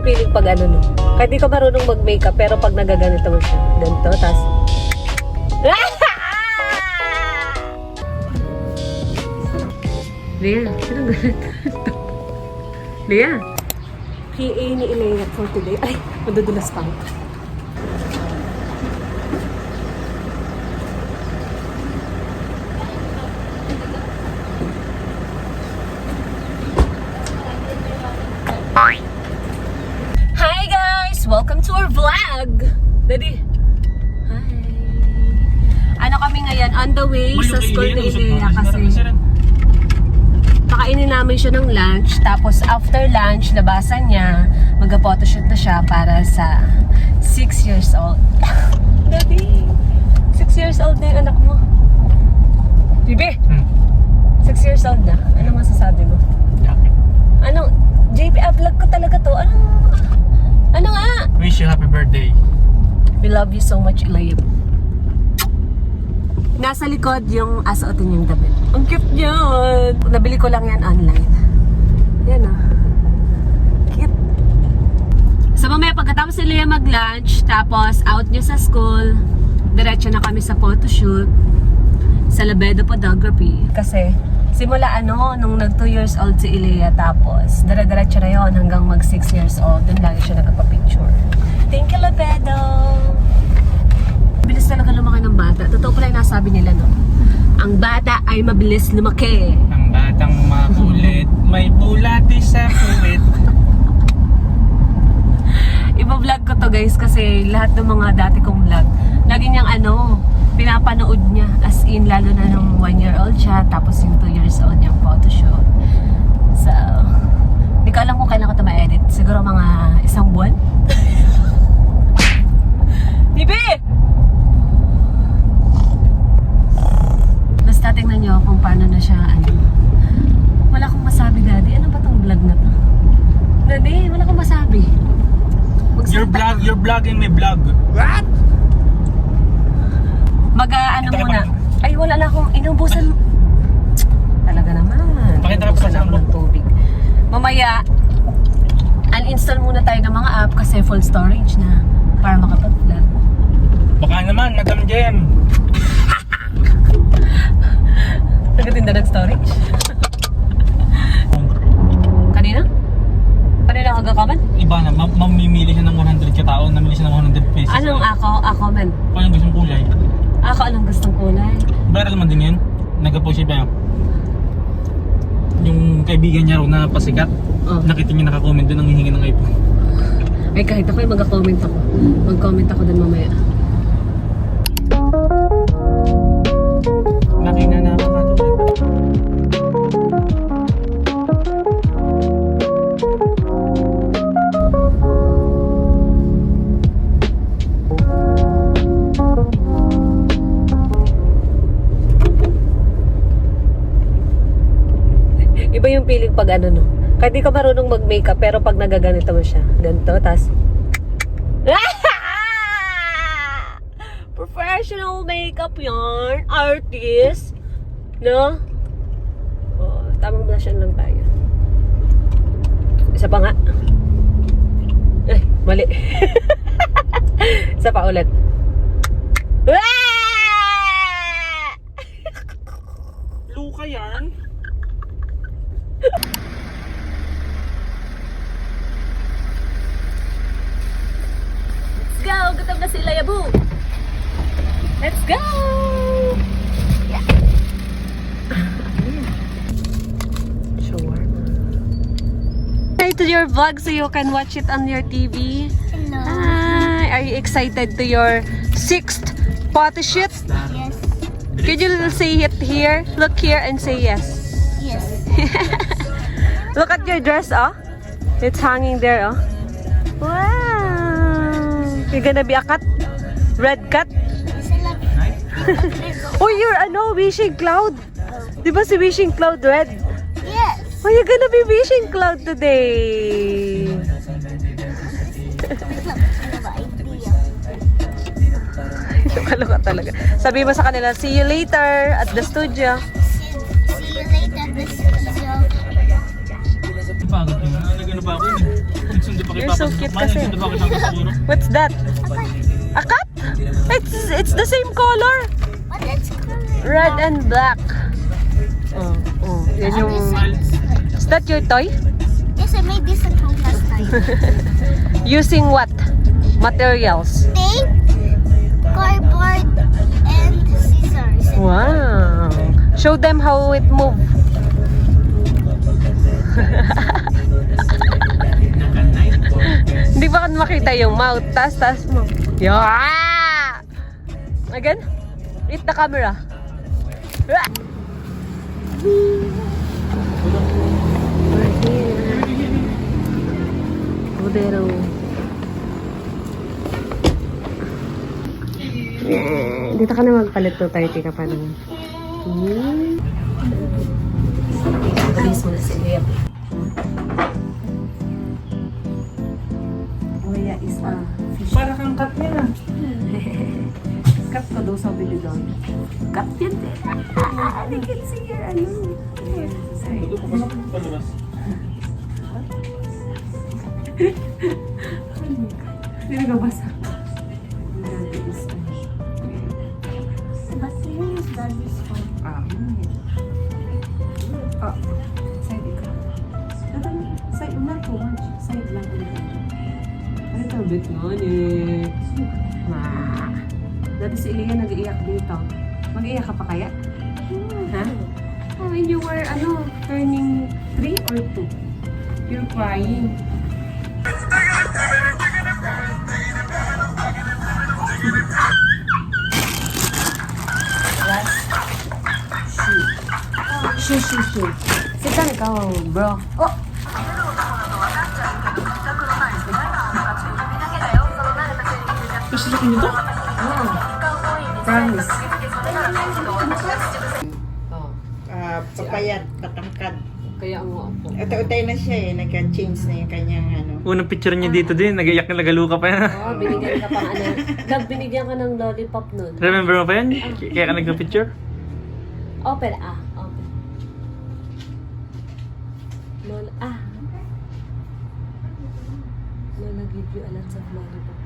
feeling pag ano no? Kahit di ka marunong mag-makeup, pero pag nagaganito mo siya, ganito, tas... Lea, sino ganito? Lea! PA ni Ilea for today. Ay, madudulas pa. Hi guys! Welcome to our vlog! Daddy! Hi! Ano kami ngayon? On the way sa school ni Ilea kasi pakainin namin siya ng lunch. Tapos after lunch, labasan niya. Mag-photoshoot na siya para sa 6 years old. Daddy! 6 years old na yung anak mo. Bibi! 6 years old na. Ano masasabi mo? Anong? JP, vlog ko talaga to. Ano nga? Wish you happy birthday. We love you so much, Ilea. Nasa likod yung asuotin yung damit. Ang cute niyan! Nabili ko lang yan online. Yan ah. Cute. So mamaya pagkatapos si Lea mag-lunch, tapos out niya sa school, diretso na kami sa photoshoot sa Labedo Photography. Kasi simula nung nag 2 years old si Ilea, tapos dire-diretso na yun hanggang mag 6 years old. Doon lagi siya nagpapicture. Thank you, Labedo! Bilis talaga lumaki ng bata. Totoo pala yung nasabi nila, no? Ang bata ay mabilis lumaki. Ang batang makulit, may bulati sa puwit. Iba-vlog ko to guys kasi lahat ng mga dati kong vlog, lagi niyang pinapanood niya. As in, lalo na nung 1 year old siya, tapos yung 2 years old niyang photoshoot. So, hindi ko alam kung kailan ko ito ma-edit. Siguro mga 1 buwan. Bibi! Basta tingnan niyo kung paano na siya, Wala akong masabi, Daddy. Ano ba tong vlog na to? Daddy, wala akong masabi. You're vlogging my vlog. What? Muna. Ay, wala na akong inubusan. Talaga naman. Pakita ka pa sa ng tubig. Mamaya, uninstall muna tayo ng mga app kasi full storage na para makapag-vlog. Baka naman, Madam Jem. Nagatinda ng storage? Kanina? Kanina ka gakaman? Iba na, mamimili siya ng 100 katao, namili siya ng 100 pesos. Anong ako man? Kung anong gustong kulay? Ako anong gustong kulay? Viral naman din yun. Nag-post siya ba yung kaibigan niya raw na pasikat. Nakita niya nakakomment doon ang hihingi ng iPhone. Ay kahit ako mag-comment ako. Mag-comment ako doon mamaya. Nakina na ako katulad. Iba yung feeling pag no? Kahit di ka marunong mag-makeup, pero pag nagaganito mo siya, ganito, tas... Professional makeup yarn, artist, no? Oh, tamang blushan lang tayo. Isa pa nga. Eh, mali. Isa pa ulit. Luka yan? Let's go! Gutom na sila, Yabu! Let's go! Yeah. Shawarma. Try to your vlog so you can watch it on your TV. Hello. Hi! Are you excited to your 6th photoshoot? Yes. Could you say it here? Look here and say yes. Yes. Look at your dress, oh. It's hanging there, oh. Wow! You're gonna be a cat? Red cat? Oh, you're Wishing Cloud. Di ba si Wishing Cloud red? Yes. Oh, you're gonna be Wishing Cloud today. Kaloka talaga. Sabi mo sa kanila, see you later at the studio. See you later at the studio. Pagod yun. Nagano pa ako yun. Sundo pa You're so cute kasi. Sundo pa kita siguro. What's that? A cat? It's the same color. But it's color. Red and black. Oh, oh. Yan yung... Is that your toy? Yes, I made this at home last time. Using what? Materials? Tape, cardboard, and scissors. Wow. Show them how it move. Hindi ba makita yung mouth? Taas mo. Yeah! Again? Eat the camera. Ah! We're here. Bodero. Dito ka na magpalit to 30 ka pa naman. Please mo na si Lea. Kuya is a fish. Para kang cut yan ah. Cut ko daw sa bili doon. Cut yan eh. I can see your ano. Ito po pasok pa labas. Hindi nagabasa. But here is daddy's phone. Side ka. Side not too much. Side lang. A little bit money. Dati si Elia nag-iiyak dito. Mag-iiyak ka pa kaya? Ha? Oh, when you were, turning 3 or 2? You're crying. Shoo. Sit down ikaw, bro. Oh! Kasi laki nito. Promise. Papayat, patangkad. Kaya nga ako. Utay na siya eh, nagka-change na yung kanyang ano. Unang picture niya dito din, nag-iyak na lagaluka pa yan. Oo, binigyan ka pang ano. Love, binigyan ka ng lollipop nun. Remember mo pa yan? Kaya ka nagka-picture? Open, open. Lola, Lola give you a lot of lollipop.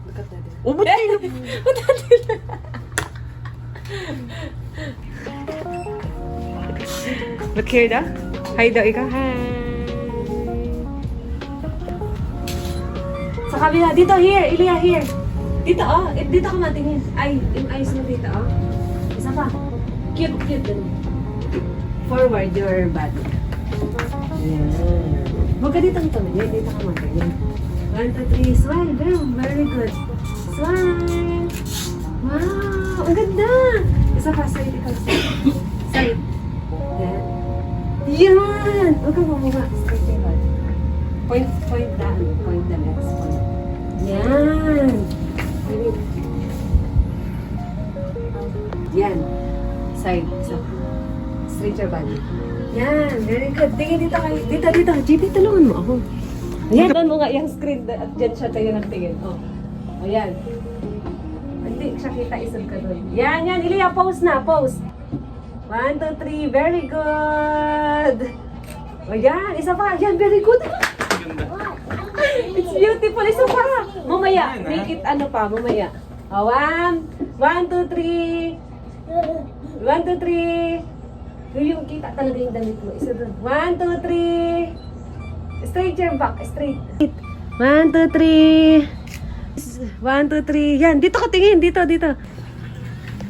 Look at that. Oh, ba't yun? Look here daw. Hi daw ikaw. Hi. Sa kabila, dito, here, Ilya, here. Dito, dito ka matingin. Ay, yung eyes mo dito, Isa pa. Cute, ganun. Forward your body. Yan. Huwag ka dito tumingin, dito ka matingin. 1, 2, 3, smile, boom, very good. Smile. Wow, ang ganda. Isa pa, side ikaw. Side. Yan. Yan! Huwag kang bumaba. Straight your body. Point down. Point the legs. Point. Yan. Yan. Side. Isa. Straight your body. Yan. Very good. Tingin dito kayo. Dito. JP, tulungan mo ako. Yan. Doon mo nga yung screen at dyan siya tayo nagtingin. O yan. Hindi siya kita, isod ka doon. Yan. Ilya, pose na. Pose. 1, 2, 3. Very good. O yan. Isa pa. Yan. Very good. It's beautiful. Isa pa. Mamaya. Make it mamaya. 1, 2, 3. 1, 2, 3. Yung kita talaga yung damit mo. Isa doon. 1, 2, 3. Straight your back. Straight. 1, 2, 3. 1, 2, 3. Yan. Dito ka tingin. Dito.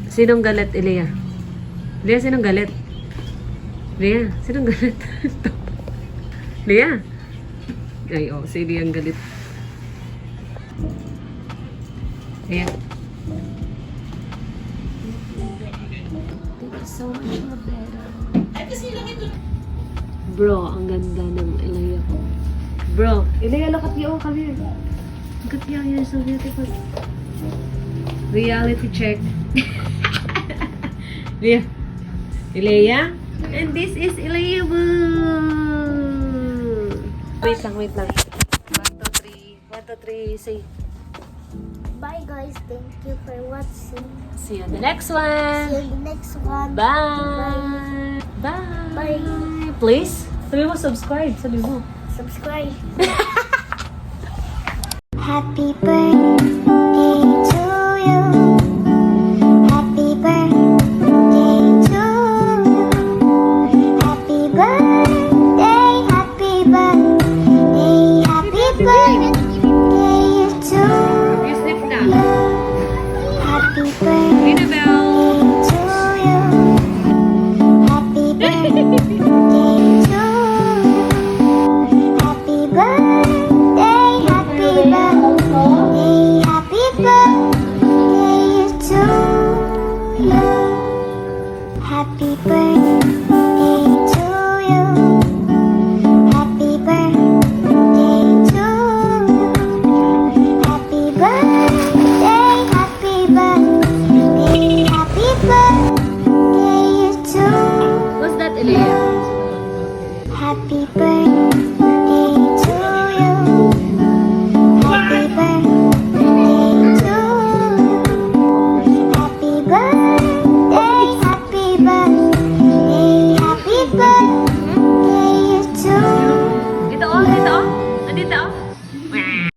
Sinong galit, Elia? Elia, sinong galit? Elia, sinong galit? Elia? Ay, si Elia ang galit. Ayan. Thank you so much, Mabera. Bro, ang ganda ng Elia ko. Bro, Elia, look at you. Come here. Look at you. You're so beautiful. Reality check. Elia? And this is Elia. Wait lang. 1, 2, 3. 1, 2, 3. Say. Bye guys, thank you for watching. See you on the next See one. you in the next one. Bye. Bye. Bye. Please. Sabi mo, subscribe. Sabi mo. Subscribe. Happy birthday.